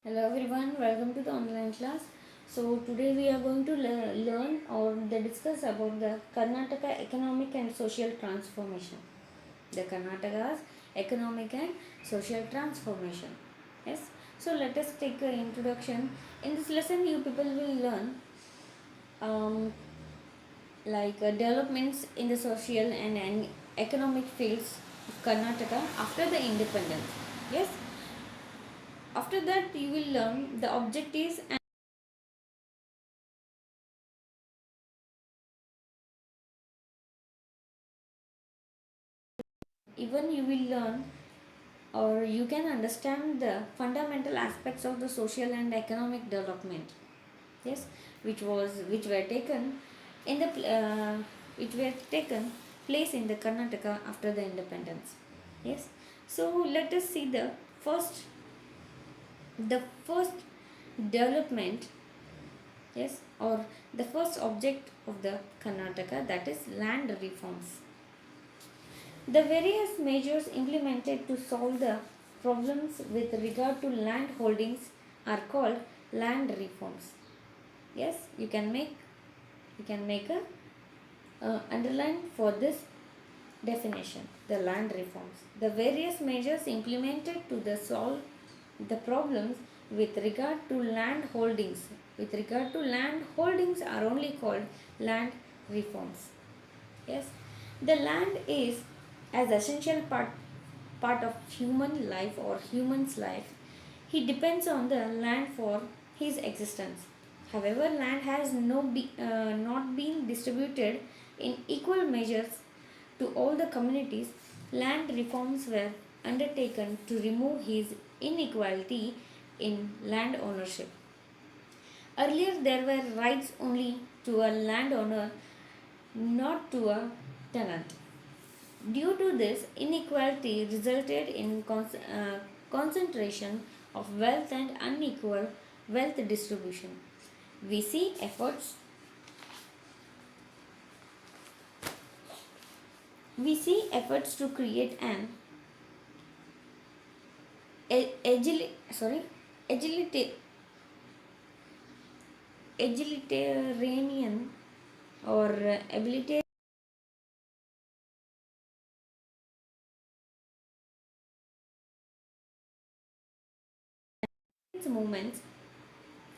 Hello everyone, welcome to the online class. So today we are going to learn or discuss about the Karnataka economic and social transformation. The Karnataka's economic and social transformation. Yes. So let us take an introduction. In this lesson, you people will learn um, developments in the social and economic fields of Karnataka after the independence. Yes. After that, you will learn the objectives and even you will learn or you can understand the fundamental aspects of the social and economic development, yes, which were taken in the which were taken place in the Karnataka after the independence. Yes, so let us see first the first development, yes, or the first object of the Karnataka, that is land reforms. The various measures implemented to solve the problems with regard to land holdings are called land reforms. Yes, you can make a underline for this definition. The land reforms. The various measures implemented to solve the problems with regard to land holdings. With regard to land holdings are only called land reforms. Yes, the land is as essential part of human life or human's life. He depends on the land for his existence. However, land has not been distributed in equal measures to all the communities. Land reforms were undertaken to remove his inequality in land ownership. Earlier, there were rights only to a landowner, not to a tenant. Due to this, inequality resulted in concentration of wealth and unequal wealth distribution. We see efforts we see efforts to create an agili- sorry agilita- egalitarian or ability movements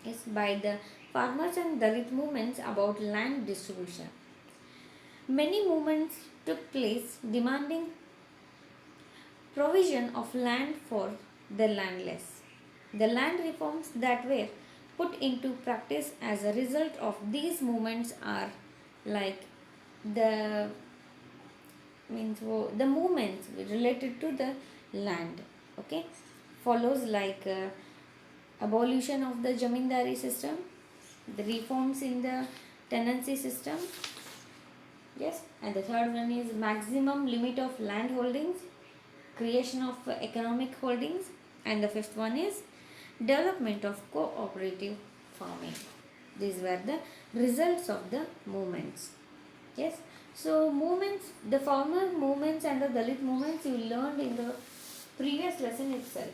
is by the farmers and Dalit movements about land distribution. Many movements took place demanding provision of land for the landless. The land reforms that were put into practice as a result of these movements are like the the movements related to the land. Okay, follows abolition of the jamindari system, the reforms in the tenancy system. Yes, and the third one is maximum limit of land holdings, creation of economic holdings, and the fifth one is development of cooperative farming. These were the results of the movements. Yes, so movements, the farmer movements and the Dalit movements you learned in the previous lesson itself,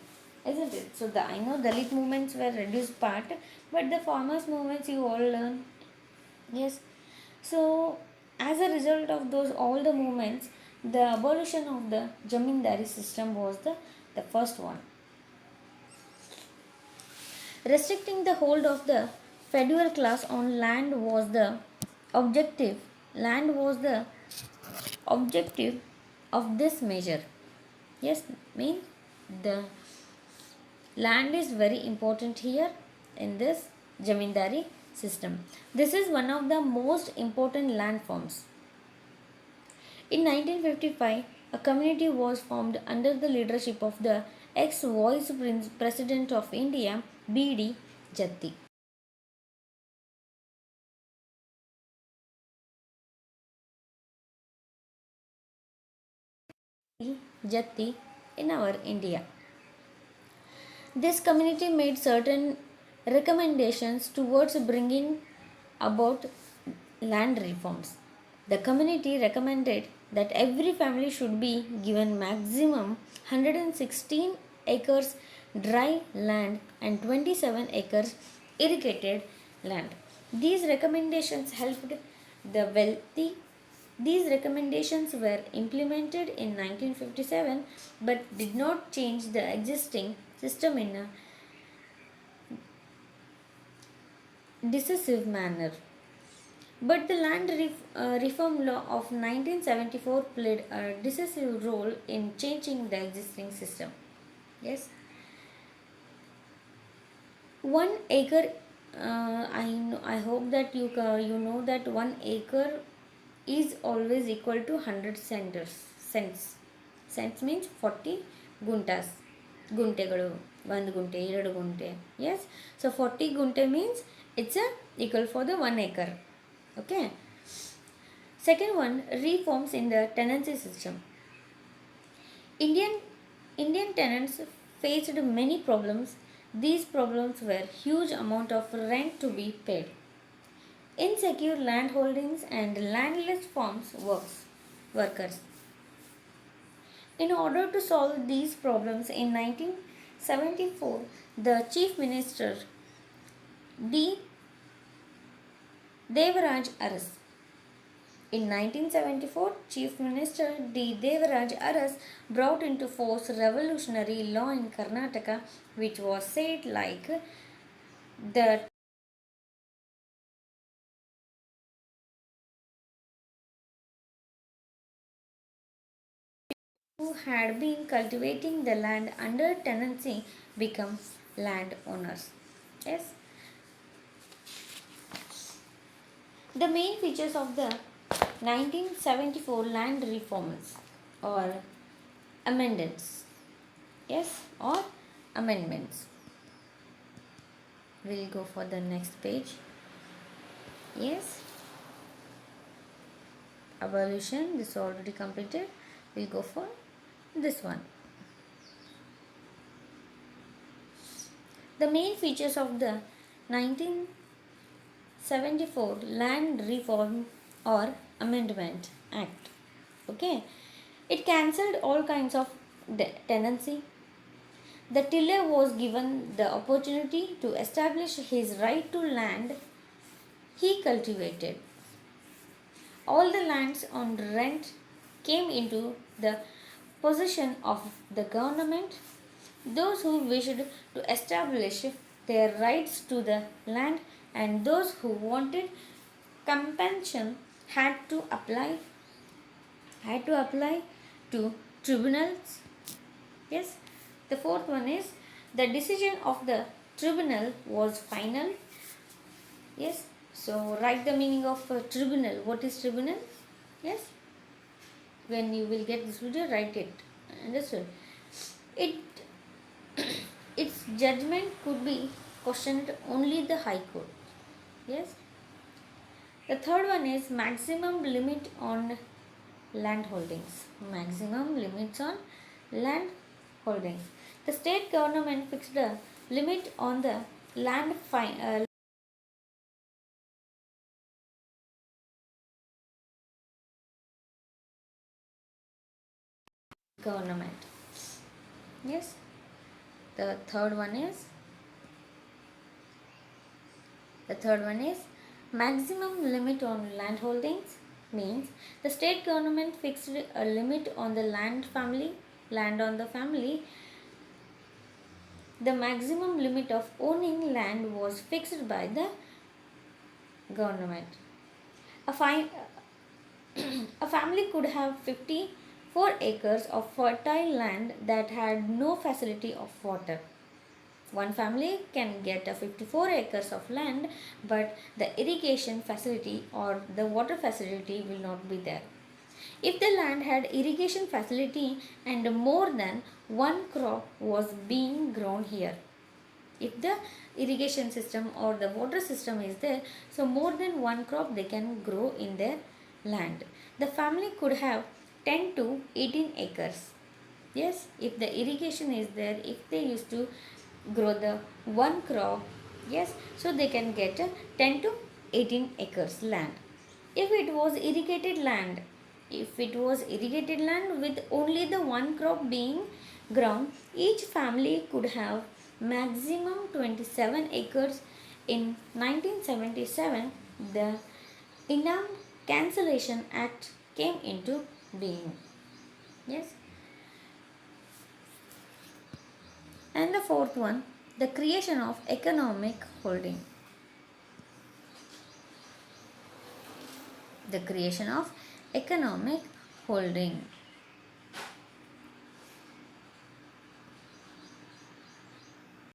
isn't it? So the I know Dalit movements were reduced part, but the farmers movements you all learned. Yes, so as a result of those all the movements, the abolition of the Jamindari system was the first one. Restricting the hold of the federal class on land was the objective. Land was the objective of this measure. Yes, mean the land is very important here in this Jamindari system. This is one of the most important land forms. In 1955, a community was formed under the leadership of the ex-Vice President of India, B.D. Jatti. Jatti in our India. This community made certain recommendations towards bringing about land reforms. The community recommended that every family should be given maximum 116 acres dry land and 27 acres irrigated land. These recommendations helped the wealthy. These recommendations were implemented in 1957 but did not change the existing system in a decisive manner. But the Reform Law of 1974 played a decisive role in changing the existing system. Yes, 1 acre. I hope that you know that 1 acre is always equal to 100 cents. Cents means 40 guntas. ಗುಂಟೆಗಳು ಒಂದು ಗುಂಟೆ ಎರಡು ಗುಂಟೆ yes, so 40 gunte means it's a equal for the 1 acre. Okay, second one, reforms in the tenancy system. Indian tenants faced many problems. These problems were huge amount of rent to be paid, insecure land holdings and landless workers. In order to solve these problems in 1974, the Chief Minister D. Devaraj Aras. In 1974, Chief Minister D. Devaraj Aras brought into force revolutionary law in Karnataka, which was said like the who had been cultivating the land under tenancy become landowners. Yes, the main features of the 1974 land reforms or amendments. Yes, or amendments. We'll go for the next page. Yes, abolition, this already completed. We'll go for this one. The main features of the 1974 Land Reform or Amendment Act. Okay, it cancelled all kinds of tenancy. The tiller was given the opportunity to establish his right to land he cultivated. All the lands on rent came into the possession of the government. Those who wished to establish their rights to the land and those who wanted compensation had to apply to tribunals. Yes, the fourth one is the decision of the tribunal was final. Yes, so write the meaning of tribunal. What is tribunal? Yes, when you will get this video, write it. Understood? It its judgment could be questioned only the High Court. Yes. The third one is maximum limit on land holdings. Maximum limits on land holdings. The state government fixed a limit on the land government. Yes. The third one is maximum limit on land holdings means the state government fixed a limit on the land on the family. The maximum limit of owning land was fixed by the government. A, fi- a family could have 54 acres of fertile land that had no facility of water. One family can get a 54 acres of land, but the irrigation facility or the water facility will not be there. If the land had irrigation facility and more than one crop was being grown here, if the irrigation system or the water system is there, so more than one crop they can grow in their land. The family could have 10 to 18 acres. Yes, if the irrigation is there, if they used to grow the one crop, yes, so they can get 10 to 18 acres land. If it was irrigated land with only the one crop being ground, each family could have maximum 27 acres. In 1977, the Inam Cancellation Act came into being. Yes. And the fourth one, the creation of economic holding. The creation of economic holding.